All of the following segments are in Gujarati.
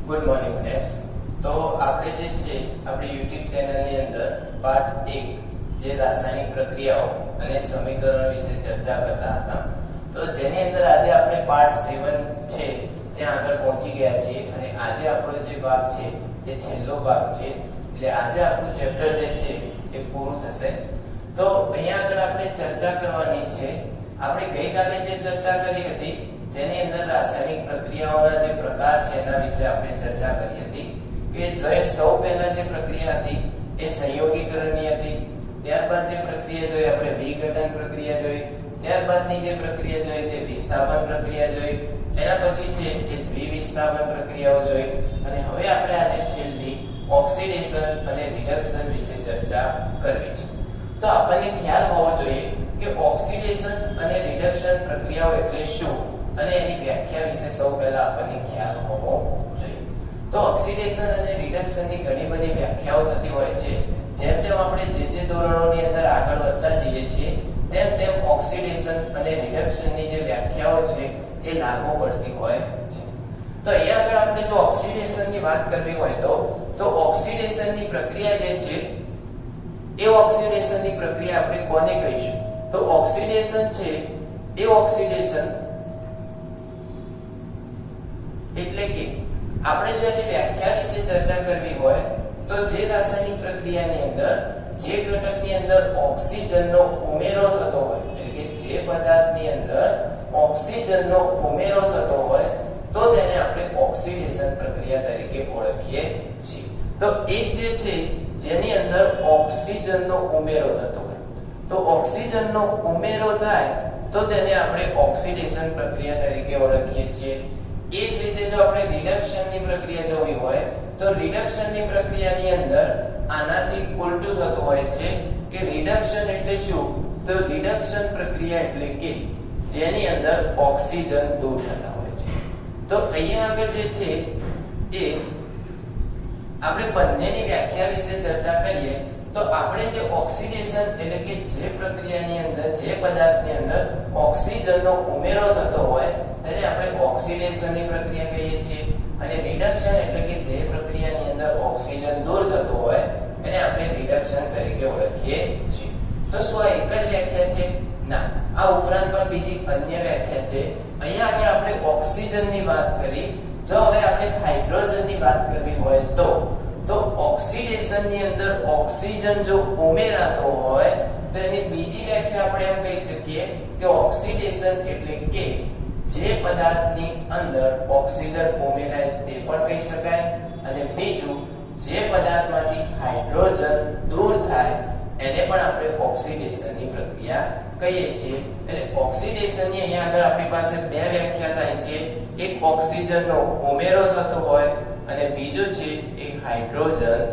Good morning friends. તો આપણે જે છે આપણી YouTube ચેનલની અંદર પાર્ટ 1 જે રાસાયણિક પ્રક્રિયાઓ અને સમીકરણો વિશે ચર્ચા કરતા હતા, તો જેની અંદર આજે આપણે પાર્ટ 7 છે ત્યાં આગળ પહોંચી ગયા છીએ અને આજે આપણો જે ભાગ છે એ છેલ્લો ભાગ છે. એટલે આજે આપણું ચેપ્ટર જે છે એ પૂરું થશે. તો અહીંયા આગળ આપણે ચર્ચા કરવાની છે. આપણે ગઈકાલે જે ચર્ચા કરી હતી જેની અંદર રાસાયણિક પ્રક્રિયાઓના જે પ્રકાર છે એના વિશે આપણે ચર્ચા કરી હતી કે જે સૌ પહેલા જે પ્રક્રિયા હતી એ સંયોગીકરણની હતી. ત્યારબાદ જે પ્રક્રિયા જોઈ આપણે વિઘટન પ્રક્રિયા જોઈ. ત્યારબાદની જે પ્રક્રિયા જોઈ તે વિસ્થાપન પ્રક્રિયા જોઈ. એના પછી છે એ દ્વિવિસ્થાપન પ્રક્રિયાઓ જોઈ અને હવે આપણે આજે છેલ્લી ઓક્સિડેશન અને રિડક્શન વિશે ચર્ચા કરવી છે. તો આપણને ખ્યાલ હોવો જોઈએ કે ઓક્સિડેશન અને રિડક્શન પ્રક્રિયાઓ એટલે શું અને એની વ્યાખ્યા વિશે સૌ પહેલા આપણને ખ્યાલ હોવો જોઈએ. તો ઓક્સિડેશન અને રિડક્શનની ઘણી બધી વ્યાખ્યાઓ થતી હોય છે. જેમ જેમ આપણે જે ધોરણોની અંદર આગળ વધતા જઈએ છીએ તેમ તેમ ઓક્સિડેશન અને રિડક્શનની જે વ્યાખ્યાઓ છે એ લાગુ પડતી હોય છે. તો અહીંયા આગળ આપણે જો ઓક્સિડેશનની વાત કરવી હોય તો ઓક્સિડેશનની પ્રક્રિયા જે છે એ ઓક્સિડેશનની પ્રક્રિયા આપણે કોને કહીશું? તો ઓક્સિડેશન છે એ ઓક્સિડેશન એટલે કે આપણે જો એની વ્યાખ્યા વિશે ચર્ચા કરવી હોય તો જે રાસાયણિક પ્રક્રિયાની અંદર જે ઘટકની અંદર ઓક્સિજનનો ઉમેરો થતો હોય એટલે કે જે પદાર્થની અંદર ઓક્સિજનનો ઉમેરો થતો હોય તો તેને આપણે ઓક્સિડેશન પ્રક્રિયા તરીકે ઓળખીએ છીએ. તો એક જે છે જેની અંદર ઓક્સિજનનો ઉમેરો થતો હોય તો ઓક્સિજનનો ઉમેરો થાય તો તેને આપણે ઓક્સિડેશન પ્રક્રિયા તરીકે ઓળખીએ છીએ. એ જ રીતે જો આપણે રિડક્શનની પ્રક્રિયા જોવી હોય તો રિડક્શનની પ્રક્રિયાની અંદર આનાથી ઉલટું થતું હોય છે કે રિડક્શન એટલે શું? તો રિડક્શન પ્રક્રિયા એટલે કે જેની અંદર ઓક્સિજન દૂર થતા હોય છે. તો અહીંયા આગળ જે છે એ આપણે બંનેની વ્યાખ્યા વિશે ચર્ચા કરીએ તો આપણે જે ઓક્સિડેશન એટલે કે જે પ્રક્રિયાની અંદર જે પદાર્થની અંદર ઓક્સિજનનો ઉમેરો થતો હોય તેને આપણે ઓક્સિડેશનની પ્રક્રિયા કહીએ છીએ અને રિડક્શન એટલે કે જે પ્રક્રિયાની અંદર ઓક્સિજન દૂર થતો હોય એને આપણે રિડક્શન તરીકે ઓળખીએ છીએ. તો શું આ એક જ વ્યાખ્યા છે? ના, આ ઉપરાંત પણ બીજી અન્ય વ્યાખ્યા છે. અહીંયા આગળ આપણે ઓક્સિજનની વાત કરી. જો હવે આપણે હાઇડ્રોજનની વાત કરવી હોય તો ઓક્સિડેશનની અંદર ઓક્સિજન જો ઉમેરાતો હોય તો એની બીજી વ્યાખ્યા આપણે એમ કહી શકીએ કે ઓક્સિડેશન એટલે કે જે પદાર્થની અંદર ઓક્સિજન ઉમેરાય તે પણ કહી શકાય અને બીજું જે પદાર્થમાંથી હાઇડ્રોજન દૂર થાય એને પણ આપણે ઓક્સિડેશનની પ્રક્રિયા કહીએ છીએ. એટલે ઓક્સિડેશનની અહીંયા આગળ આપણી પાસે બે વ્યાખ્યા થાય છે. એક ઓક્સિજનનો ઉમેરો થતો હોય અને બીજું છે એક હાઇડ્રોજન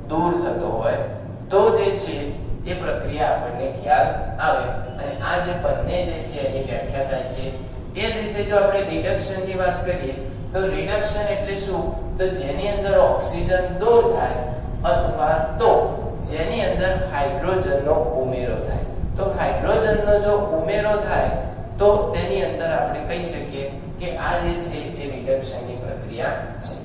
દૂર થતો હોય તો જે છે એ પ્રક્રિયા આપણને ખ્યાલ આવે અને આ જે બંને જે છે એની વ્યાખ્યા થાય છે. એ જ રીતે જો આપણે રિડક્શનની વાત કરીએ તો રિડક્શન એટલે શું? તો જેની અંદર ઓક્સિજન દૂર થાય અથવા તો જેની અંદર હાઇડ્રોજનનો ઉમેરો થાય. તો હાઇડ્રોજનનો જો ઉમેરો થાય તો તેની અંદર આપણે કહી શકીએ કે આ જે છે એ રિડક્શનની પ્રક્રિયા છે.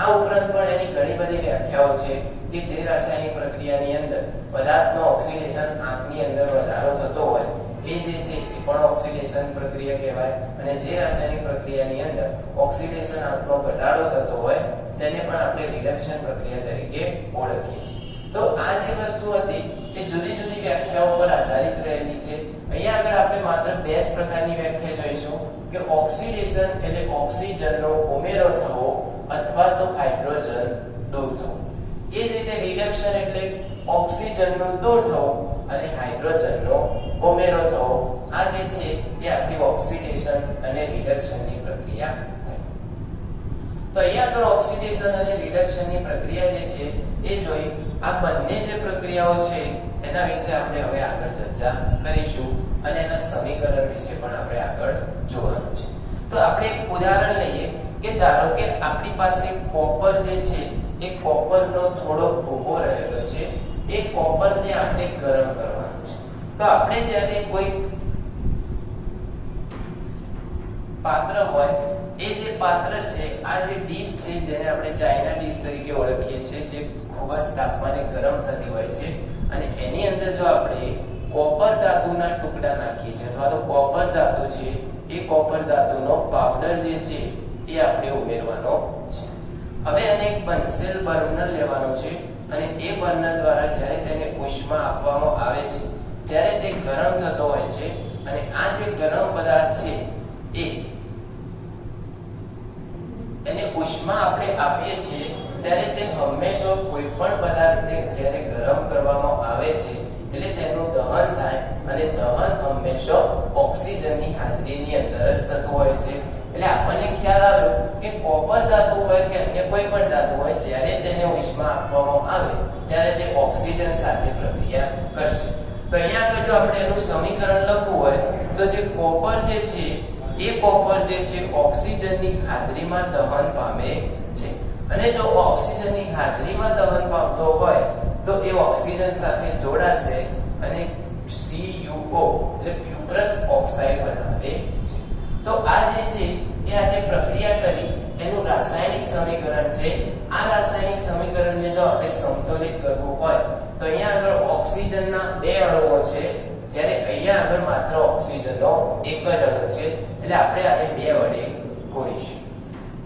આ ઉપરાંત પણ એની ઘણી બધી વ્યાખ્યાઓ છે કે જે રાસાયણિક પ્રક્રિયાની અંદર પદાર્થનો ઓક્સિડેશન આંકની અંદર વધારો થતો હોય એ જે છે એ પણ ઓક્સિડેશન પ્રક્રિયા કહેવાય અને જે રાસાયણિક પ્રક્રિયાની અંદર ઓક્સિડેશન આંકનો ઘટાડો થતો હોય તેને પણ આપણે રિડક્શન પ્રક્રિયા તરીકે ઓળખીએ છીએ. તો આ જે વસ્તુ હતી એ જુદી જુદી વ્યાખ્યાઓ પર આધારિત રહેલી છે. અહીંયા આગળ આપણે માત્ર બે જ પ્રકારની વ્યાખ્યા જોઈશું કે ઓક્સિડેશન એટલે ઓક્સિજનનો ઉમેરો થવો અથવા તો હાઇડ્રોજન દૂર થવું. એ જ રીતે રિડક્શન એટલે ઓક્સિજનનો દૂર થવો અને હાઇડ્રોજનનો ઉમેરો થવો. આ જે છે એ આપણી ઓક્સિડેશન અને રિડક્શનની પ્રક્રિયા થઈ. તો અહીંયા આગળ ઓક્સિડેશન અને રિડક્શનની પ્રક્રિયા જે છે એ જોઈ. આ બંને જે પ્રક્રિયાઓ છે એના વિશે આપણે હવે આગળ ચર્ચા કરીશું અને એના સમીકરણ વિશે પણ આપણે આગળ જોવાનું છે. તો આપણે એક ઉદાહરણ લઈએ કે ધારો કે આપણી પાસે કોપર જે છે એ કોપરનો થોડો ભૂકો રહેલો છે. એ કોપરને આપણે ગરમ કરવાનું છે. તો આપણે જ્યારે કોઈ પાત્ર હોય એ જે પાત્ર છે, આ જે ડીશ છે જેને આપણે ચાઇના ડીશ તરીકે ઓળખીએ છીએ, જે ખૂબ જ તાપમાને ગરમ થતી હોય છે, અને એની અંદર જો આપણે કોપર ધાતુના ટુકડા નાખીએ છીએ અથવા તો કોપર ધાતુ છે, એ કોપર ધાતુનો પાવડર જે છે એ આપણે ઉમેરવાનો છે. હવે આને એક પેન્સિલ બર્નર લેવાનું છે અને એ બર્નર દ્વારા જ્યારે તેને ઉષ્મા આપવામાં આવે છે ત્યારે તે ગરમ થતો હોય છે, અને આ જે ગરમ પદાર્થ છે એને ઉષ્મા આપણે આપીએ છીએ ત્યારે તે હંમેશા કોઈ પણ પદાર્થને જ્યારે ગરમ કરવામાં આવે છે એટલે તેનું દહન થાય, અને દહન હંમેશા ઓક્સિજનની હાજરીની અંદર જ થતું હોય છે. એટલે આપણને ખ્યાલ આવ્યો કે કોપર ધાતુ હોય કે અન્ય કોઈ પણ ધાતુ હોય, જ્યારે તેને ઉષ્મા આપવામાં આવે ત્યારે તે ઓક્સિજન સાથે પ્રક્રિયા કરશે. તો અહીંયા આગળ જો આપણે એનું સમીકરણ લખવું હોય તો જે કોપર જે છે એ કોપર જે છે ઓક્સિજનની હાજરીમાં દહન પામે છે, અને જો ઓક્સિજનની હાજરીમાં દહન પામતો હોય તો એ ઓક્સિજન સાથે જોડાશે અને CuO એટલે ક્યુપ્રસ ઓક્સાઇડ બનાવે છે. તો આ જે છે એ આ જે પ્રક્રિયા કરી એનું રાસાયણિક સમીકરણ છે. આ રાસાયણિક સમીકરણને જો આપણે સંતુલિત કરવું હોય તો અહીંયા આગળ ઓક્સિજનના 2 અણુઓ છે, જ્યારે અહીંયા આગળ માત્ર ઓક્સિજનનો એક જ અણુ છે, એટલે આપણે આને 2 વડે ગુણીશું.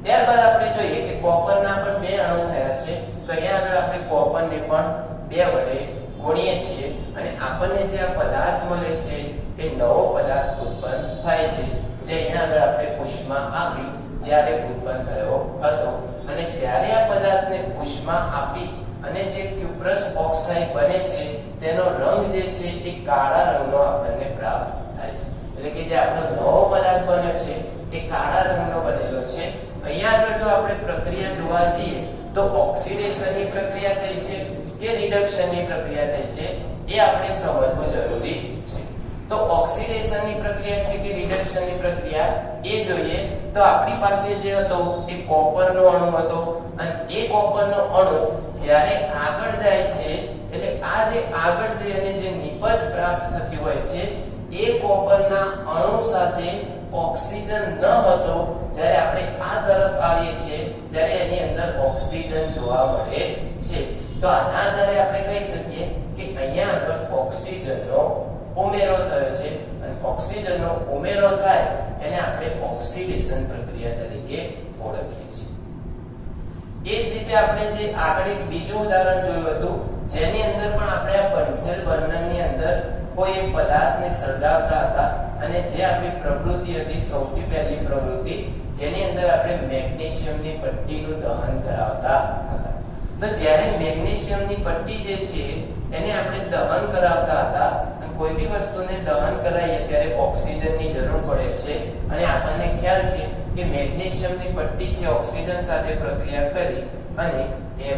ત્યારબાદ આપણે જોઈએ કે કોપરના પણ 2 અણુ થયા છે, તો અહીંયા આગળ આપણે કોપરને પણ 2 વડે ગુણીએ છીએ, અને આપણને જે આ પદાર્થ મળે છે એ નવો પદાર્થ ઉત્પન્ન થાય છે, જે અહીંયા આગળ આપણે ઉષ્મા આપી ત્યારે ઉત્પન્ન થયો હતો. અને જ્યારે આ પદાર્થને ઉષ્મા આપી અને જે ક્યુપ્રસ ઓક્સાઇડ બને છે તેનો રંગ જે છે એ કાળા રંગનો આપણને પ્રાપ્ત થાય છે. એટલે કે જે આપણો નવો પદાર્થ બન્યો છે એ કાળા રંગનો બનેલો છે. અહીંયા આગળ જો આપણે પ્રક્રિયા જોવા જઈએ તો ઓક્સિડેશનની પ્રક્રિયા થઈ છે કે રિડક્શનની પ્રક્રિયા થઈ છે એ આપણે સમજવું જરૂરી છે. તો ઓક્સિડેશનની પ્રક્રિયા છે કે રિડક્શનની પ્રક્રિયા એ જોઈએ તો આપણી પાસે જે હતો એ કોપરનો અણુ હતો, અને એ કોપરનો અણુ જ્યારે આગળ જાય છે એટલે આ જે આગળ જઈ અને જે નિપજ પ્રાપ્ત થતી હોય છે એ કોપરના અણુ સાથે ઓક્સિજન ન હતો, જ્યારે આપણે આ તરફ આવીએ છીએ ત્યારે એની અંદર ઓક્સિજન જોવા મળે છે. તો આના આધારે આપણે કહી શકીએ કે અહીંયા આગળ ઓક્સિજનનો ઉમેરો થયો છે, અને ઓક્સિજનનો ઉમેરો થાય એને આપણે ઓક્સિડેશન પ્રક્રિયા તરીકે ઓળખીએ છીએ. એ જ રીતે આપણે જે આગળ એક બીજું ઉદાહરણ જોયું હતું, જેની અંદર પણ આપણે આ પેન્સિલ બર્નરની અંદર કોઈ એક પદાર્થને સળગાવતા હતા, અને જે આપણી પ્રવૃત્તિ હતી સૌથી પહેલી પ્રવૃત્તિ જેની અંદર આપણે મેગ્નેશિયમની પટ્ટીનું દહન કરાવતા હતા. તો જ્યારે મેગ્નેશિયમની પટ્ટી જે છે એને આપણે દહન કરાવતા હતા, અને કોઈ બી વસ્તુને દહન કરાવીએ ત્યારે ઓક્સિજનની જરૂર પડે છે, અને આપણને ખ્યાલ છે કે મેગ્નેશિયમની પટ્ટી છે ઓક્સિજન સાથે પ્રક્રિયા કરી અને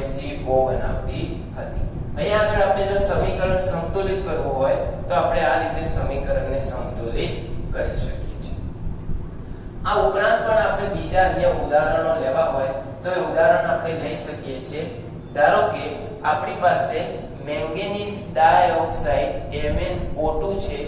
MgO બનાવતી હતી. અહીંયા આગળ આપણે જો સમીકરણ સંતુલિત કરવું હોય તો આપણે આ રીતે સમીકરણને સંતુલિત કરી શકીએ છીએ. આ ઉપરાંત પણ આપણે બીજા અન્ય ઉદાહરણો લેવા હોય તો એ ઉદાહરણ આપણે લઈ શકીએ છીએ. ધારો કે આપણી પાસે મેંગેનીઝ ડાયોક્સાઇડ MnO2 છે,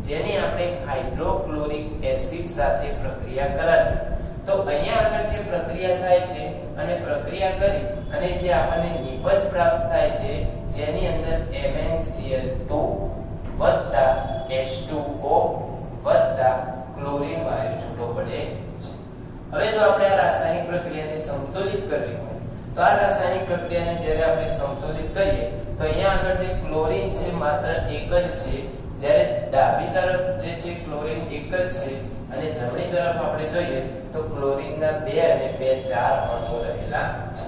જેની આપણે હાઇડ્રોક્લોરિક એસિડ સાથે પ્રક્રિયા કરાવી. તો અહીંયા આગળ જે પ્રક્રિયા થાય છે અને પ્રક્રિયા કરી અને જે આપણને નિપજ પ્રાપ્ત થાય છે જેની અંદર MnCl2 H2O ક્લોરીન વાયુ છૂટો પડે છે. હવે જો આપણે આ રાસાયણિક પ્રક્રિયાને સંતુલિત કરવી હોય તો આ રાસાયણિક પ્રક્રિયાને જ્યારે આપણે સંતુલિત કરીએ તો અહીંયા આગળ જે ક્લોરીન છે માત્ર એક જ છે, જ્યારે ડાબી તરફ જે છે ક્લોરીન એક જ છે, અને જમણી તરફ આપણે જોઈએ તો ક્લોરીનના 2 અને 2 4 અણુઓ રહેલા છે.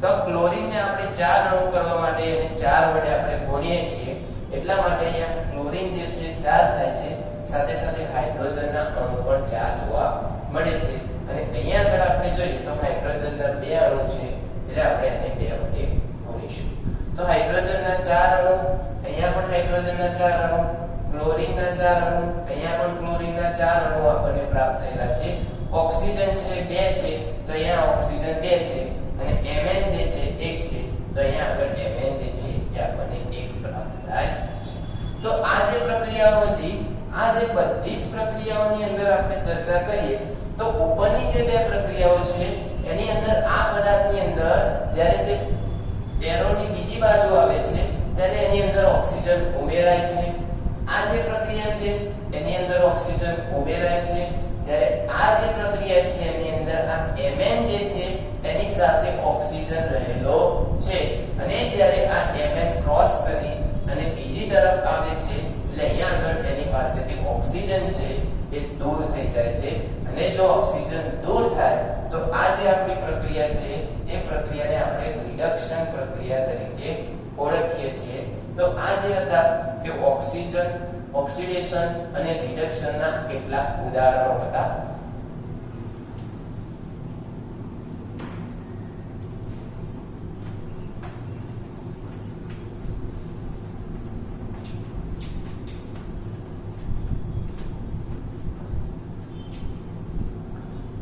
તો ક્લોરીનને આપણે 4 અણુ કરવા માટે એને 4 વડે આપણે ગુણીએ છીએ, એટલા માટે અહીંયા ક્લોરીન જે છે 4 થાય છે, સાથે સાથે હાઇડ્રોજનના અણુ પણ 4 જોવા મળે છે. અને અહીંયા આગળ આપણે જોઈએ તો હાઇડ્રોજનના 2 અણુ છે, એટલે આપણે એને 2 વડે ગુણીશું. તો હાઇડ્રોજનના 4 અણુ, અહીંયા પણ હાઇડ્રોજનના 4 અણુ, ક્લોરીનના 4 અણુ, અહીંયા પણ ક્લોરીનના 4 અણુ આપણને પ્રાપ્ત થયેલા છે. ઓક્સિજન છે 2 છે, તો અહીંયા ઓક્સિજન 2 છે, અને Mn જે છે 1 છે, તો અહીંયા આગળ Mn જે છે એ આપણને 1 પ્રાપ્ત થાય છે. તો આ જે પ્રક્રિયાઓ હતી, આ જે બધી જ પ્રક્રિયાઓની અંદર આપણે ચર્ચા કરીએ તો ઉપરની જે બે પ્રક્રિયાઓ છે એની અંદર આ પદાર્થની અંદર જ્યારે તે એરોની બીજી બાજુ આવે છે ત્યારે એની અંદર ઓક્સિજન ઉમેરાય છે. આ જે પ્રક્રિયા છે એની અંદર ઓક્સિજન ઉમેરાય છે. જ્યારે આ જે પ્રક્રિયા છે એની અંદર આ Mn જે છે એની સાથે ઓક્સિજન રહેલો છે અને જ્યારે આ Mn ક્રોસ કરી અને બીજી તરફ આવે છે એટલે અહીંયા આગળ એની પાસેથી ઓક્સિજન છે એ દૂર થઈ જાય છે અને જો ઓક્સિજન દૂર થાય તો આ જે આપણી પ્રક્રિયા છે એ પ્રક્રિયાને આપણે રિડક્શન પ્રક્રિયા તરીકે ઓળખીએ છીએ. તો આ જે હતા એ ઓક્સિડેશન અને રિડક્શનના કેટલાક ઉદાહરણો હતા.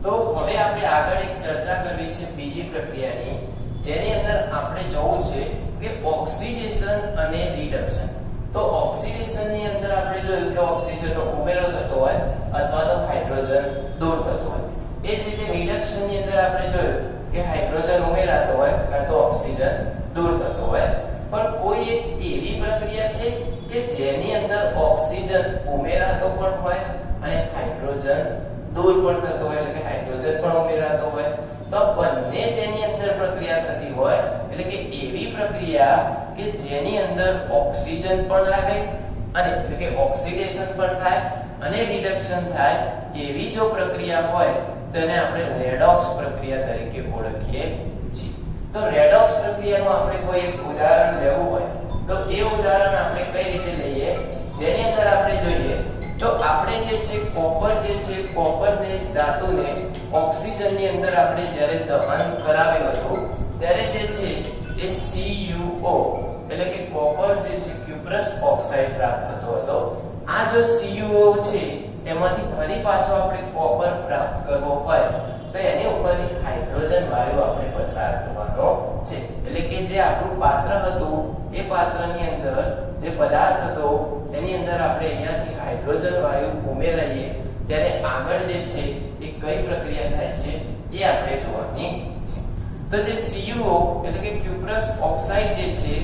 તો હવે આપણે આગળ એક ચર્ચા કરવી છે બીજી પ્રક્રિયાની, જેની અંદર આપણે જોવું છે કે ઓક્સિડેશન અને રિડક્શન. તો ઓક્સિડેશન ની અંદર આપણે જોયું કે ઓક્સિજનનો ઉમેરો થતો હોય અથવા તો હાઇડ્રોજન દૂર થતો હોય. એ જ રીતે રિડક્શન ની અંદર આપણે જોયું કે હાઇડ્રોજન ઉમેરાતો હોય કાં તો ઓક્સિજન દૂર થતો હોય. પણ કોઈ એક એવી પ્રક્રિયા છે કે જેની અંદર ઓક્સિજન ઉમેરાતો પણ હોય અને હાઇડ્રોજન દૂર પણ થતો હોય, એટલે કે હાઇડ્રોજન પણ ઉમેરાતો હોય. તો બંને જેની અંદર પ્રક્રિયા થતી હોય એટલે કે એવી પ્રક્રિયા કે જેની અંદર ઓક્સિજન પણ લાગે અને એટલે કે ઓક્સિડેશન પણ થાય અને રિડક્શન થાય, એવી જો પ્રક્રિયા હોય તો એને આપણે રેડોક્સ પ્રક્રિયા તરીકે ઓળખીએ છીએ. તો રેડોક્સ પ્રક્રિયાનું આપણે કોઈ એક ઉદાહરણ લેવું હોય તો એ ઉદાહરણ આપણે કઈ રીતે લઈએ, જેની અંદર આપણે જોઈએ તો આપણે જે છે કોપરને ધાતુને ઓક્સિજનની અંદર આપણે જ્યારે દહન કરાવ્યું હતું ત્યારે જે છે એ CuO એટલે કે કોપર જે છે ક્યુપ્રસ ઓક્સાઇડ પ્રાપ્ત થતો હતો. આ જો CuO છે એમાંથી ફરી પાછો આપણે કોપર પ્રાપ્ત કરવો હોય તો એની ઉપરથી હાઇડ્રોજન વાયુ આપણે પસાર કરવાનો છે. એટલે કે જે આપણું પાત્ર હતું એ પાત્રની અંદર જે પદાર્થ હતો એની અંદર આપણે અહીંયાથી હાઇડ્રોજન વાયુ ઉમેરીએ ત્યારે આગળ જે છે એ કઈ પ્રક્રિયા થાય છે એ આપણે જોવાની છે. તો જે CuO એટલે કે ક્યુપ્રસ ઓક્સાઇડ જે છે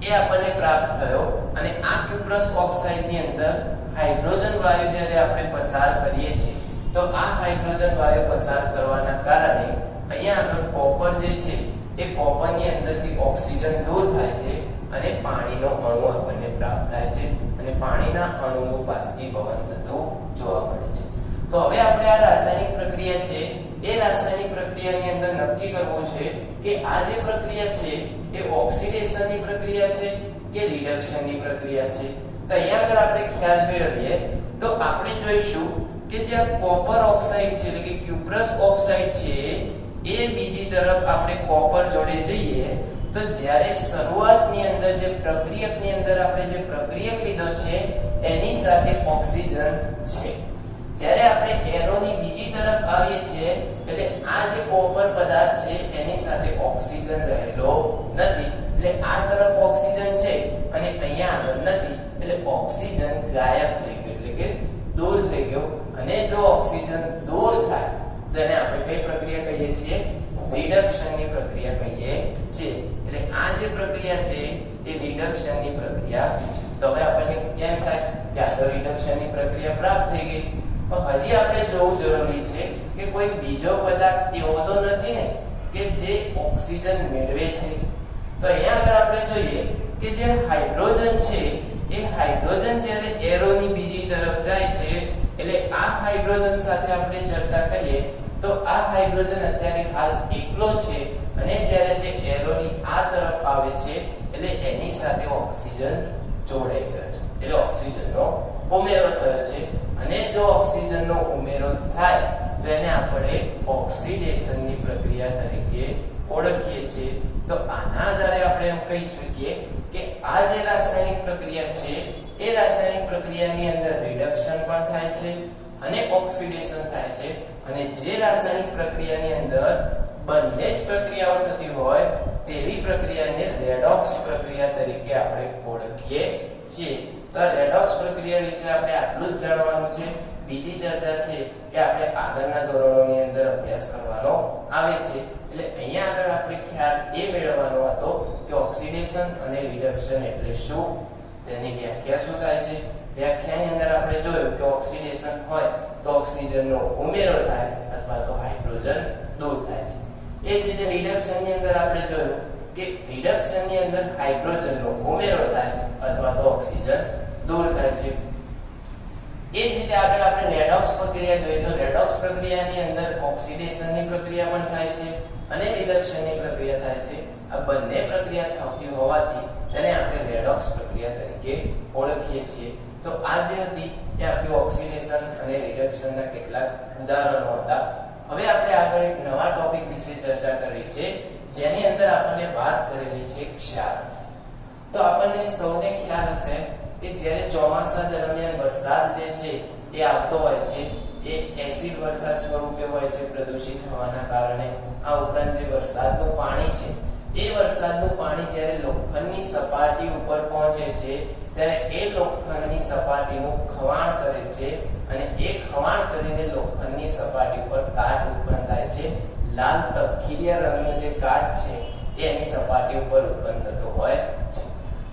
એ આપણને પ્રાપ્ત થયો અને આ ક્યુપ્રસ ઓક્સાઇડની અંદર હાઇડ્રોજન વાયુ જ્યારે આપણે પસાર કરીએ છીએ તો આ હાઇડ્રોજન વાયુ પસાર કરવાના કારણે અહીંયા આગળ કોપર જે છે એ કોપરની અંદરથી ઓક્સિજન દૂર થાય છે અને પાણીનો અણુ આપણને પ્રાપ્ત થાય છે અને પાણીના અણુનું બાષ્પીભવન થતું જોવા મળે છે. તો હવે આપણે આ રાસાયણિક પ્રક્રિયા છે એ રાસાયણિક પ્રક્રિયાની અંદર નક્કી કરવું છે કે આ જે પ્રક્રિયા છે એ ઓક્સિડેશનની પ્રક્રિયા છે કે રિડક્શનની પ્રક્રિયા છે. તો અહીંયા આગળ આપણે ખ્યાલ મેળવીએ તો આપણે જોઈશું કે જે આ કોપર ઓક્સાઇડ છે એટલે કે ક્યુપ્રસ ઓક્સાઇડ છે એ બીજી તરફ આપણે કોપર જોડે જઈએ તો જ્યારે શરૂઆતની અંદર જે પ્રક્રિયકની અંદર આપણે જે પ્રક્રિયક લીધો છે એની સાથે ઓક્સિજન છે. જ્યારે આપણે એરોની બીજી તરફ આવીએ છીએ એટલે આ જે કોપર પદાર્થ છે એની સાથે ઓક્સિજન રહેલો નથી, એટલે આ તરફ ઓક્સિજન છે અને અહીંયા આગળ નથી, એટલે ઓક્સિજન ગાયબ થઈ ગયો એટલે કે દૂર થઈ ગયો. અને જો ઓક્સિજન દૂર થાય તો એને આપણે કઈ પ્રક્રિયા કહીએ છીએ, રિડક્શનની પ્રક્રિયા કહીએ છીએ. એટલે આ જે પ્રક્રિયા છે એ રિડક્શનની પ્રક્રિયા છે. તો હવે આપણને કેમ થાય કે આ તો રિડક્શનની પ્રક્રિયા પ્રાપ્ત થઈ ગઈ, પણ હજી આપણે જોવું જરૂરી છે કે કોઈ બીજો પદાર્થ એવો તો નથી ને કે જે ઓક્સિજન મેળવે છે. તો અહીંયા આગળ આપણે જોઈએ કે જે હાઇડ્રોજન છે એ હાઇડ્રોજન જ્યારે એરોની બીજી તરફ જાય છે એટલે આ હાઇડ્રોજન સાથે આપણે ચર્ચા કરીએ તો આ હાઇડ્રોજન અત્યારે હાલ એકલો છે અને જ્યારે તે એરોની આ તરફ આવે છે એટલે એની સાથે ઓક્સિજન જોડાઈ ગયો છે, એટલે ઓક્સિજનનો ઉમેરો થયો છે. અને જો ઓક્સિજનનો ઉમેરો થાય તો એને આપણે ઓક્સિડેશનની પ્રક્રિયા તરીકે ઓળખીએ છીએ. તો આના આધારે આપણે એમ કહી શકીએ કે આ જે રાસાયણિક પ્રક્રિયા છે એ રાસાયણિક પ્રક્રિયાની અંદર રિડક્શન પણ થાય છે અને ઓક્સિડેશન થાય છે. અને જે રાસાયણિક પ્રક્રિયાની અંદર બંને જ પ્રક્રિયાઓ થતી હોય તેવી પ્રક્રિયાને રેડોક્સ પ્રક્રિયા તરીકે આપણે ઓળખીએ છીએ. તો રેડોક્સ પ્રક્રિયા વિશે આપણે આટલું જ જાણવાનું છે. બીજી ચર્ચા છે એ આપણે આગળના ધોરણોની અંદર અભ્યાસ કરવાનો આવે છે. એટલે અહીંયા આગળ આપણે ખ્યાલ એ મેળવવાનો હતો કે ઓક્સિડેશન અને રિડક્શન એટલે શું, તેની વ્યાખ્યા શું થાય છે. વ્યાખ્યાની અંદર આપણે જોયું કે ઓક્સિડેશન હોય તો ઓક્સિજનનો ઉમેરો થાય અથવા તો હાઇડ્રોજન દૂર થાય છે. એ જ રીતે રિડક્શનની અંદર આપણે જોયું કે રિડક્શનની અંદર હાઇડ્રોજનનો ઉમેરો થાય અથવા તો ઓક્સિજન દૂર થાય છે. એ જ રીતે આગળ આપણે રેડોક્સ પ્રક્રિયા જોઈએ તો રેડોક્સ પ્રક્રિયાની અંદર ઓક્સિડેશનની પ્રક્રિયા પણ થાય છે અને રિડક્શનની પ્રક્રિયા થાય છે. આ બંને પ્રક્રિયા થતી હોવાથી તેને આપણે રેડોક્સ પ્રક્રિયા તરીકે ઓળખીએ છીએ. તો આ જે હતી એ આપણી ઓક્સિડેશન અને રિડક્શનના કેટલાક ઉદાહરણો હતા. હવે આપણે આગળ એક નવા ટોપિક વિશે ચર્ચા કરવી છે જેની અંદર આપણને વાત કરેલી છે ક્ષારણ. તો આપણને સૌને ખ્યાલ હશે કે જ્યારે ચોમાસા દરમિયાન વરસાદ જે છે એ આવતો હોય છે એ એસિડ વરસાદ સ્વરૂપે હોય છે પ્રદૂષિત હોવાના કારણે. આ ઉપરાંત જે વરસાદનું પાણી છે એ વરસાદનું પાણી જ્યારે લોખંડની સપાટી ઉપર પહોંચે છે ત્યારે એ લોખંડની સપાટીનું ખવાણ કરે છે અને એ ખવાણ કરીને લોખંડની સપાટી ઉપર કાટ ઉત્પન્ન થાય છે. લાલ તપકીરિયા રંગનો જે કાટ છે એ એની સપાટી ઉપર ઉત્પન્ન થતો હોય છે.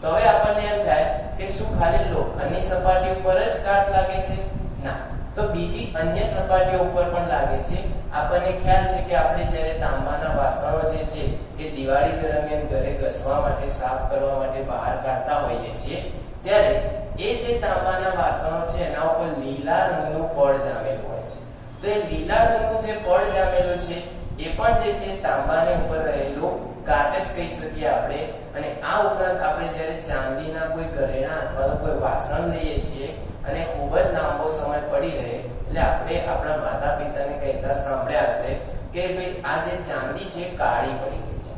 તો હવે આપણને એમ થાય કે શું ખાલી લોખંડની સપાટી ઉપર જ કાટ લાગે છે? ના, તો બીજી અન્ય સપાટીઓ ઉપર પણ લાગે છે. આપણને ખ્યાલ છે કે આપણે જ્યારે તાંબાના વાસણો જે છે એ દિવાળી દરમિયાન ઘરે ઘસવા માટે સાફ કરવા માટે બહાર કાઢતા હોઈએ છીએ ત્યારે એ જે તાંબાના વાસણો છે એના ઉપર લીલા રંગનું પડ જામેલું હોય છે. તો એ લીલા રંગનું જે પડ જામેલું છે એ પણ જે છે તાંબાને ઉપર રહેલું કાટ જ કહી શકીએ આપણે. અને આ ઉપરાંત આપણે જ્યારે ચાંદીના કોઈ ઘરેણા અથવા તો કોઈ વાસણ લઈએ છીએ અને ખૂબ જ લાંબો સમય પડી રહે એટલે આપણે આપણા માતા પિતાને કહેતા સાંભળ્યા હશે કે ભાઈ આ જે ચાંદી છે કાળી પડી ગઈ છે.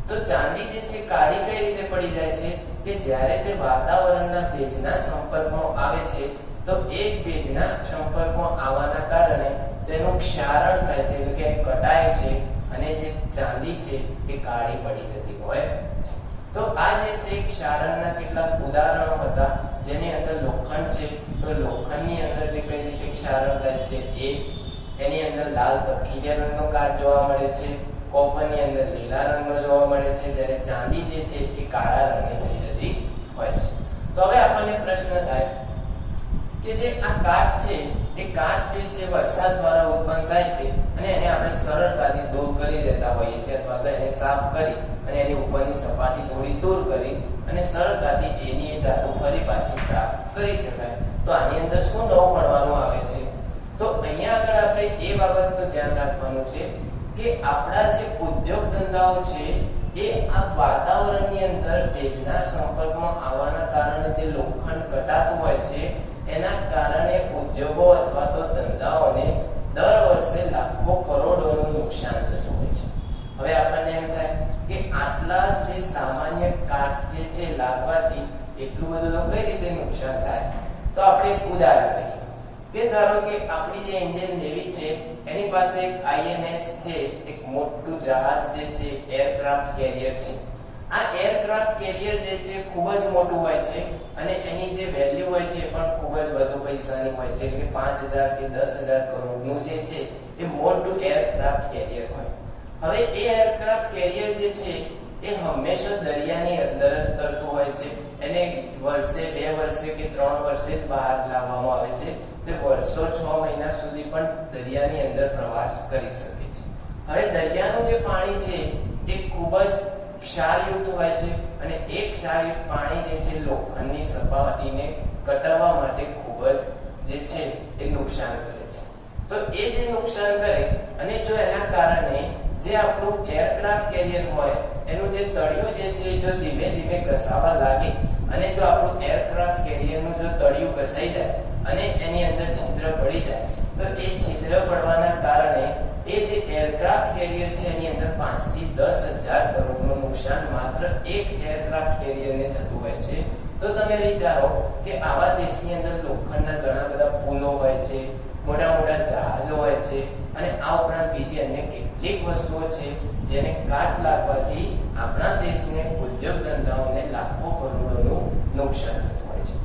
તો ચાંદી જે છે કાળી કઈ રીતે પડી જાય છે કે જ્યારે તે વાતાવરણના ભેજના સંપર્કમાં આવે છે તો એ ભેજના સંપર્કમાં આવવાના કારણે તેનું ક્ષારણ થાય છે એટલે કે કટાય છે અને જે ચાંદી છે એ કાળી પડી જતી હોય છે. તો આ જે છે ક્ષારણના કેટલાક ઉદાહરણો હતા જેની અંદર લોખંડ છે તો લોખંડની અંદર જે કઈ રીતે ક્ષારણ થાય છે એની અંદર લાલ તપકીરિયા રંગનો કાટ જોવા મળે છે. કોપરની અંદર લીલા રંગનો જોવા મળે છે જ્યારે ચાંદી જે છે એ કાળા રંગની થઈ જતી હોય છે. તો હવે આપણને પ્રશ્ન થાય કે જે આ કાટ છે એ કાટ જે છે વરસાદ દ્વારા ઉત્પન્ન થાય છે અને એને આપણે સરળતાથી દૂર કરી દેતા હોઈએ છીએ અથવા તો એને સાફ કરી અને એની ઉપરની સપાટી થોડી દૂર કરી અને સરળતાથી એની એ ધાતુ ફરી પાછી પ્રાપ્ત કરી શકાય. તો આની અંદર શું નવું ભણવાનું આવે છે? તો અહીંયા આગળ આપણે એ બાબતનું ધ્યાન રાખવાનું છે કે આપણા જે ઉદ્યોગ ધંધાઓ છે એ આ વાતાવરણની અંદર ભેજના સંપર્કમાં આવવાના કારણે જે લોખંડ કટાતું હોય છે એના કારણે ઉદ્યોગો અથવા તો ધંધાઓને દર વર્ષે લાખો કરોડોનું નુકસાન થતું હોય છે. હવે આપણને એમ થાય કે આટલા જે સામાન્ય કાટ જે છે લાગવાથી એટલું બધું તો કઈ રીતે નુકસાન થાય? તો આપણે એક ઉદાહરણ લઈએ કે ધારો કે આપણી જે ઇન્ડિયન નેવી છે એની પાસે એક આઈએનએસ છે, એક મોટું જહાજ જે છે એરક્રાફ્ટ કેરિયર છે. આ એરક્રાફ્ટ કેરિયર જે છે ખૂબ જ મોટું હોય છે અને એની જે વેલ્યુ હોય છે પણ ખૂબ જ વધુ પૈસાની હોય છે એટલે કે 5000 કે 10000 કરોડનું જે છે એ મોટું એરક્રાફ્ટ કેરિયર હોય. હવે એ એરક્રાફ્ટ કેરિયર જે છે એ હંમેશા દરિયાની અંદર જ તરતું હોય છે. એને વર્ષે 2 વર્ષે કે 3 વર્ષે જ બહાર લાવવામાં આવે છે. તે વર્ષો 6 મહિના સુધી પણ દરિયાની અંદર પ્રવાસ કરી શકે છે. હવે દરિયાનું જે પાણી છે એ ખૂબ જ ક્ષારયુક્ત હોય છે અને એ ક્ષારયુક્ત પાણી જે છે લોખંડની સપાટીને કટાવવા માટે ખૂબ જ જે છે એ નુકસાન કરે છે. તો એ જે નુકસાન કરે અને જો એના કારણે જે આપણું એરક્રાફ્ટ કેરિયર હોય એનું જે તળિયું જે છે જો ધીમે ધીમે ઘસાવા લાગે અને જો આપણું એરક્રાફ્ટ કેરિયરનું જો તળિયું ઘસાઈ જાય અને એની અંદર છિદ્ર પડી જાય તો એ છિદ્ર પડવાના કારણે એ જે એરક્રાફ્ટ કેરિયર છે એની અંદર 5 થી 10000 કરોડનું નુકસાન માત્ર એક એરક્રાફ્ટ કેરિયરને થતું હોય છે. તો તમે વિચારો કે આવા દેશની અંદર લોખંડના ઘણા બધા પુલો હોય છે, મોટા મોટા જહાજો હોય છે અને આ ઉપરાંત બીજી અન્ય કેટલીક વસ્તુઓ છે જેને કાટ લાગવાથી આપણા દેશને ઉદ્યોગ ધંધાઓને લાખો કરોડોનું નુકસાન થતું હોય છે.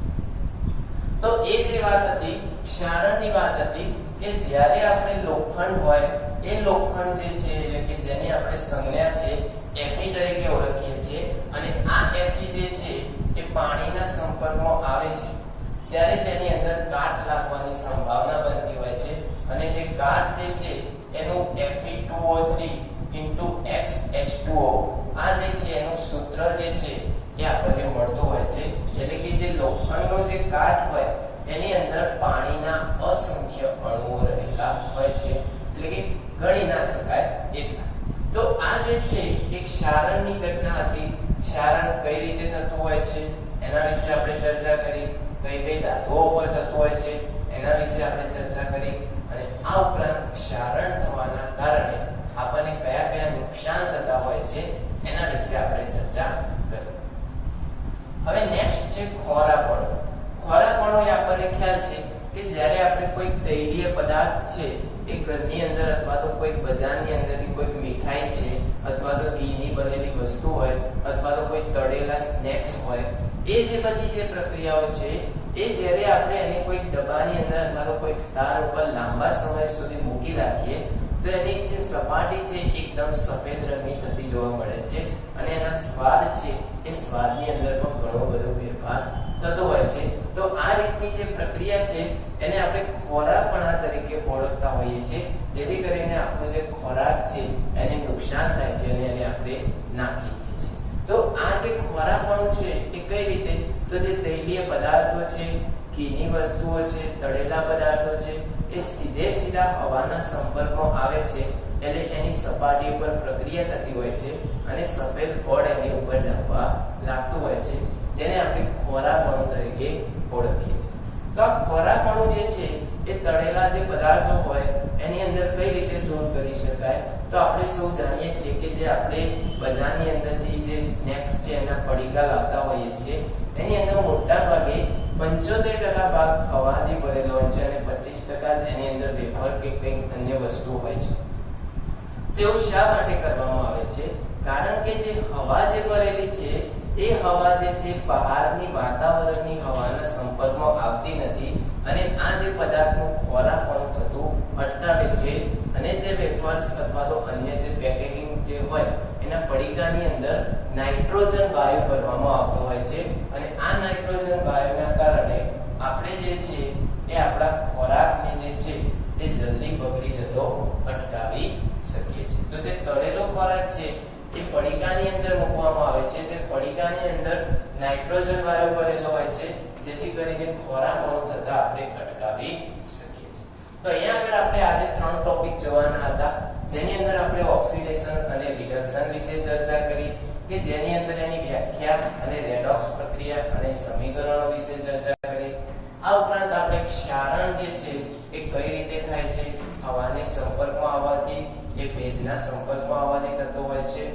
તો એ જે વાત હતી ક્ષારણની વાત હતી કે જ્યારે આપણે લોખંડ હોય એ લોખંડ જે છે એટલે કે જેની આપણે સંજ્ઞા છે Fe તરીકે ઓળખીએ છીએ અને આ Fe જે છે એ પાણીના સંપર્કમાં આવે છે ત્યારે તેની અંદર કાટ લાગવાની સંભાવના બનતી હોય છે અને જે કાટ જે છે એનું Fe2O3 XH2O આ જે છે એનું સૂત્ર જે છે એ આપણને મળતું હોય છે એટલે કે જે લોખંડનો જે કાટ હોય એની અંદર પાણીના અસંખ્ય અણુઓ રહેલા હોય છે એટલે કે ગણી ના શકાય એટલા. તો આ જે છે એક ક્ષારણની ઘટના હતી. ક્ષારણ કઈ રીતે થતું હોય છે એના વિશે આપણે ચર્ચા કરી. કઈ કઈ ધાતુઓ ઉપર થતું હોય છે એના વિશે આપણે ચર્ચા કરી અને આ ઉપરાંત ક્ષારણ થવાના કારણે આપણને કયા કયા નુકસાન થતા હોય છે એના વિશે આપણે ચર્ચા કરી. હવે નેક્સ્ટ છે ખોરાપણું. ખોરાપણું એ આપણને ખ્યાલ છે કે જ્યારે આપણે કોઈ તૈલીય પદાર્થ છે એ ઘરની અંદર અથવા તો કોઈ બજારની અંદરથી કોઈ મીઠાઈ છે અથવા તો ઘીની બનેલી વસ્તુ હોય અથવા તો કોઈ તળેલા સ્નેક્સ હોય એ જે બધી જે પ્રક્રિયાઓ છે એ જ્યારે આપણે એને કોઈ ડબ્બાની અંદર અથવા તો કોઈ સ્થાન ઉપર લાંબા સમય સુધી મૂકી રાખીએ તો એની જે સપાટી છે એકદમ સફેદ રંગની થતી જોવા મળે છે અને એના સ્વાદ છે એ સ્વાદની અંદર પણ ઘણો બધો ફેરફાર થતો હોય છે. તો આ રીતની જે પ્રક્રિયા છે એને આપણે ખોરાપણા તરીકે ઓળખતા હોઈએ છીએ જેથી કરીને આપણો જે ખોરાક છે એને નુકસાન થાય છે અને એને આપણે નાખી દઈએ છીએ. તો આ જે ખોરાપણું છે એ કઈ રીતે તો જે તૈલીય પદાર્થો છે ઘીની વસ્તુઓ છે તળેલા પદાર્થો છે એ સીધા હવાના સંપર્કમાં આવે છે એટલે એની સપાટી ઉપર પ્રક્રિયા થતી હોય છે અને સફેદ પડ એની ઉપર જામવા લાગતું હોય છે જેને આપણે ખોરાપણું તરીકે ઓળખીએ છીએ. તો આ ખોરાપણું જે છે એ તળેલા જે પદાર્થો હોય એની અંદર કઈ રીતે દૂર કરી શકાય તો આપણે સૌ જાણીએ છીએ કે જે આપણે બજારની અંદરથી જે સ્નેક્સ છે એના પડીકા લાવતા હોઈએ છીએ એની અંદર મોટા ભાગે 75% ભાગ હવાથી ભરેલો હોય છે અને 25% જ એની અંદર વેફર કે કંઈક અન્ય વસ્તુ હોય છે. તેવું શા માટે કરવામાં આવે છે કારણ કે જે હવા જે ભરેલી છે એ હવા જે છે બહારની વાતાવરણની હવાના સંપર્કમાં આવતી નથી અને આ જે પદાર્થનું ખોરાપણું થતું અટકાવે છે અને જે વેફર્સ અથવા તો અન્ય જે પેકેજિંગ જે હોય એના પડીકાની અંદર નાઇટ્રોજન વાયુ ભરવામાં આવતો હોય છે અને આ નાઇટ્રોજન વાયુના કારણે આપણે જે છે એ આપણા ખોરાકને જે છે એ જલ્દી બગડી જતો અટકાવી શકીએ છીએ. તો જે તળેલો ખોરાક છે એ પડીકાની અંદર મૂકવામાં આવે છે તે પડીકાની અંદર નાઇટ્રોજન વાયુ ભરેલો હોય છે જેથી કરીને ખોરાપણું થતા આપણે અટકાવી શકીએ છીએ. તો અહીંયા આગળ આપણે આજે 3 ટોપિક જોવાના હતા જેની અંદર આપણે ઓક્સિડેશન અને રિડક્શન વિશે ચર્ચા કરી કે જેની અંદર એની વ્યાખ્યા અને રેડોક્સ પ્રક્રિયા અને સમીકરણો વિશે ચર્ચા કરી. આ ઉપરાંત આપણે ક્ષારણ જે છે એ કઈ રીતે થાય છે હવાના સંપર્કમાં આવવાથી એ ભેજના સંપર્કમાં આવવાથી થતો હોય છે.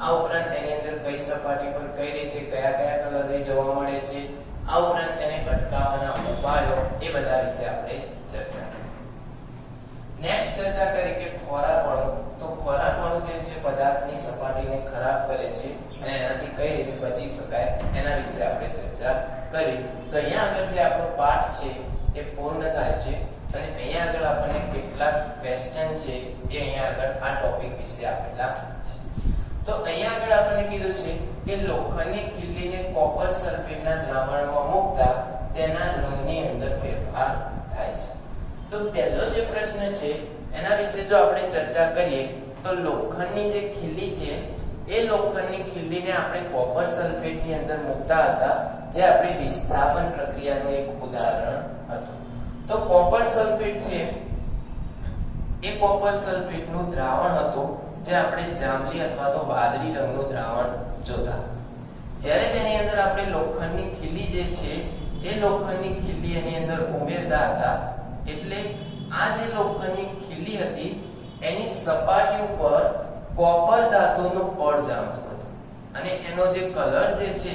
આ ઉપરાંત એની અંદર કઈ સપાટી પર કઈ રીતે કયા કયા કલર જોવા મળે છે. આ ઉપરાંત એને અટકાવવાના ઉપાયો એ બધા વિશે આપણે ચર્ચા કરી. નેક્સ્ટ ચર્ચા કરી કે ખોરાપણું. તો ખોરાપણું જે છે પદાર્થની સપાટીને ખરાબ કરે છે અને એનાથી કઈ રીતે બચી શકાય એના વિશે આપણે ચર્ચા કરી. તો અહીંયા આગળ જે આપણો પાઠ છે એ પૂર્ણ થાય છે અને અહીંયા આગળ આપણને કેટલાક ક્વેશ્ચન છે એ અહીંયા આગળ આ ટોપિક વિશે આપેલા છે. તો અહીંયા આગળ આપણને કીધું છે કે લોખંડની ખીલીને કોપર સલ્ફેટના દ્રાવણમાં મૂકતા તેના રંગની અંદર ફેરફાર થાય છે. તો પહેલો જે પ્રશ્ન છે એના વિશે જો આપણે ચર્ચા કરીએ તો લોખંડની જે ખીલી છે એ લોખંડની ખીલીને આપણે કોપર સલ્ફેટની અંદર મૂકતા હતા જે આપણી વિસ્થાપન પ્રક્રિયાનું એક ઉદાહરણ હતું. તો કોપર સલ્ફેટ છે એ કોપર સલ્ફેટનું દ્રાવણ હતું જે આપણે જાંબલી અથવા તો વાદળી રંગનું દ્રાવણ જોતા. જ્યારે તેની અંદર આપણે લોખંડની ખીલી જે છે એ લોખંડની ખીલી એની અંદર ઉમેરતા હતા એટલે આ જે લોખંડની ખીલી હતી એની સપાટી ઉપર કોપર ધાતુનું પડ જામતું હતું અને એનો જે કલર જે છે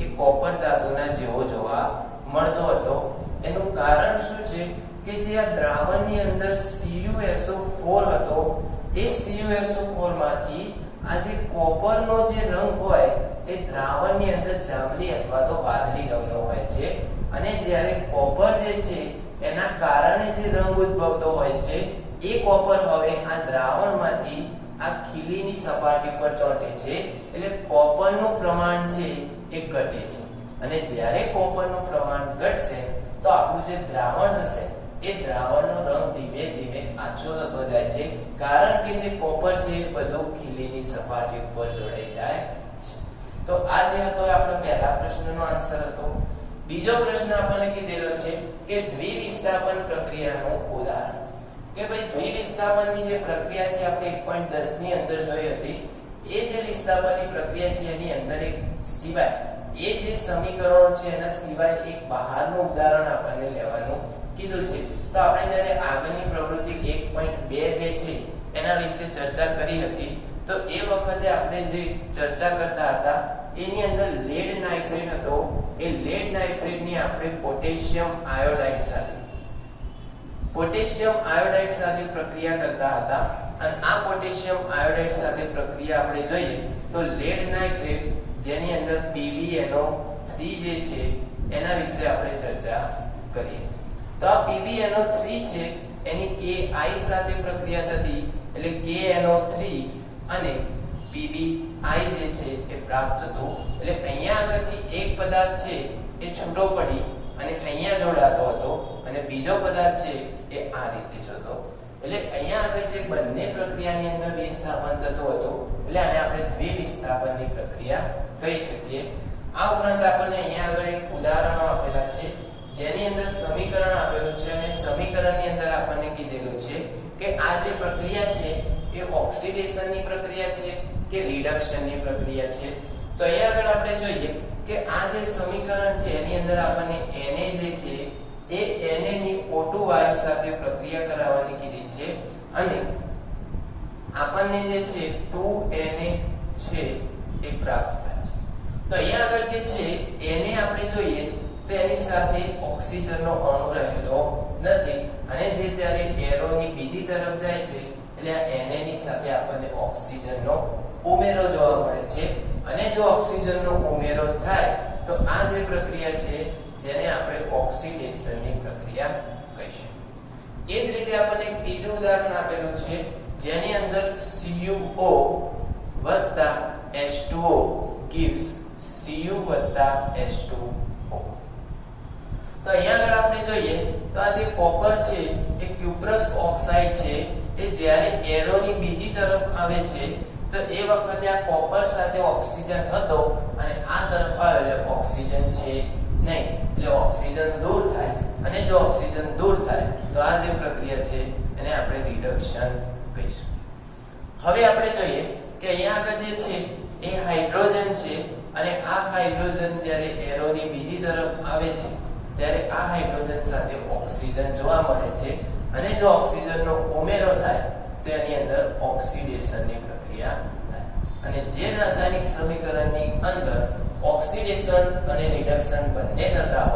એ કોપર ધાતુના જેવો જોવા મળતો હતો. એનું કારણ શું છે કે જે આ દ્રાવણની અંદર CuSO4 હતો એ CuSO4 માંથી આ જે કોપરનો જે રંગ હોય એ દ્રાવણની અંદર જાંબલી અથવા તો વાદળી રંગનો હોય છે અને જ્યારે કોપર જે છે એના કારણે જે રંગ ઉદ્ભવતો હોય છે એ કોપર હવે આ દ્રાવણમાંથી આ ખીલીની સપાટી પર ચોંટે છે, એટલે કોપરનું પ્રમાણ છે એ ઘટે છે. અને જ્યારે કોપરનું પ્રમાણ ઘટશે તો આપણું જે દ્રાવણ હશે એ દ્રાવણનો રંગ ધીમે ધીમે આછો થતો જાય છે, કારણ કે જે કોપર છે એ બધું ખીલીની સપાટી ઉપર જોડાઈ જાય છે. તો આ જે હતો આપણો પહેલા પ્રશ્નનો આન્સર હતો. બીજો પ્રશ્ન આપણને કીધેલો છે કે દ્વિવિસ્થાપન પ્રક્રિયાનું ઉદાહરણ. કે ભાઈ દ્વિવિસ્થાપનની જે પ્રક્રિયા છે આપણે 1.10 ની અંદર જોઈ હતી, એ જે વિસ્થાપનની પ્રક્રિયા છે એની અંદર એક સિવાય એ જે સમીકરણો છે એના સિવાય એક બહારનું ઉદાહરણ આપણને લેવાનું કીધું છે. તો આપણે જ્યારે આગળની પ્રવૃત્તિ 1.2 જે છે એના વિશે ચર્ચા કરી હતી, તો એ વખતે આપણે જે ચર્ચા કરતા હતા એની અંદર લેડ નાઇટ્રેટ હતો. એ લેડ નાઇટ્રેટની આપણે પોટેશિયમ આયોડાઇડ સાથે પ્રક્રિયા કરતા હતા. અને આ પોટેશિયમ આયોડાઇડ સાથે પ્રક્રિયા આપણે જોઈએ તો લેડ નાઇટ્રેટ જેની અંદર PbNO3 જે છે એના વિશે આપણે ચર્ચા કરીએ. તો આ PbNO3 છે એની Ki સાથે પ્રક્રિયા થતી, એટલે KNO3 અને Pbi જે છે એ પ્રાપ્ત થતું. એટલે અહીંયા આગળથી એક પદાર્થ છે એ છૂટો પડી અને અહીંયા જોડાતો હતો અને બીજો પદાર્થ છે એ આ રીતે જતો. એટલે અહીંયા આગળ જે બંને પ્રક્રિયાની અંદર વિસ્થાપન થતું હતું, એટલે આને આપણે દ્વિવિસ્થાપનની પ્રક્રિયા કહી શકીએ. આ ઉપરાંત આપણને અહીંયા આગળ એક ઉદાહરણો આપેલા છે જેની અંદર સમીકરણ આપેલું છે અને સમીકરણની અંદર આપણને કીધેલું છે કે આ જે પ્રક્રિયા છે એ ઓક્સિડેશનની પ્રક્રિયા છે કે રિડક્શનની પ્રક્રિયા છે. તો અહીંયા આગળ આપણે જોઈએ કે આ જે સમીકરણ છે એની અંદર આપણને Na જે છે એ Na ની O2 વાયુ સાથે પ્રક્રિયા કરાવવાની કીધી છે અને આપણને જે છે 2Na છે એ પ્રાપ્ત થાય છે. તો અહીંયા આગળ જે છે Na આપણે જોઈએ તો એની સાથે ઓક્સિજનનો અણુ રહેલો નથી અને જે ત્યારે એરોની બીજી તરફ જાય છે એટલે આ Na ની સાથે આપણને ઓક્સિજનનો ઉમેરો જોવા મળે છે. અને જો ઓક્સિજનનો ઉમેરો થાય તો આ જે પ્રક્રિયા છે જેને આપણે ઓક્સિડેશનની પ્રક્રિયા કહીશું. એ જ રીતે આપણને એક બીજું ઉદાહરણ આપેલું છે જેની અંદર CuO H2O gives Cu H2O. તો અહીંયા આગળ આપણે જોઈએ તો આ જે કોપર છે એ ક્યુપ્રસ ઓક્સાઇડ છે એ જ્યારે એરોની બીજી તરફ આવે છે તો એ વખતે આ કોપર સાથે ઓક્સિજન હતો અને આ તરફ આવેલો ઓક્સિજન છે નહીં, એટલે ઓક્સિજન દૂર થાય અને જો ઓક્સિજન દૂર થાય તો આ જે પ્રક્રિયા છે એને આપણે રિડક્શન કહીશું. હવે આપણે જોઈએ કે અહીંયા આગળ જે છે એ હાઇડ્રોજન છે અને આ હાઇડ્રોજન જ્યારે એરોની બીજી તરફ આવે છે ત્યારે આ હાઇડ્રોજન સાથે ઓક્સિજન જોવા મળે છે અને જો ઓક્સિજનનો ઉમેરો થાય તો એની અંદર ઓક્સિડેશનની પ્રક્રિયા થાય. અને જે રાસાયણિક સમીકરણની અંદર ઓક્સિડેશન અને રિડક્શન બંને થતા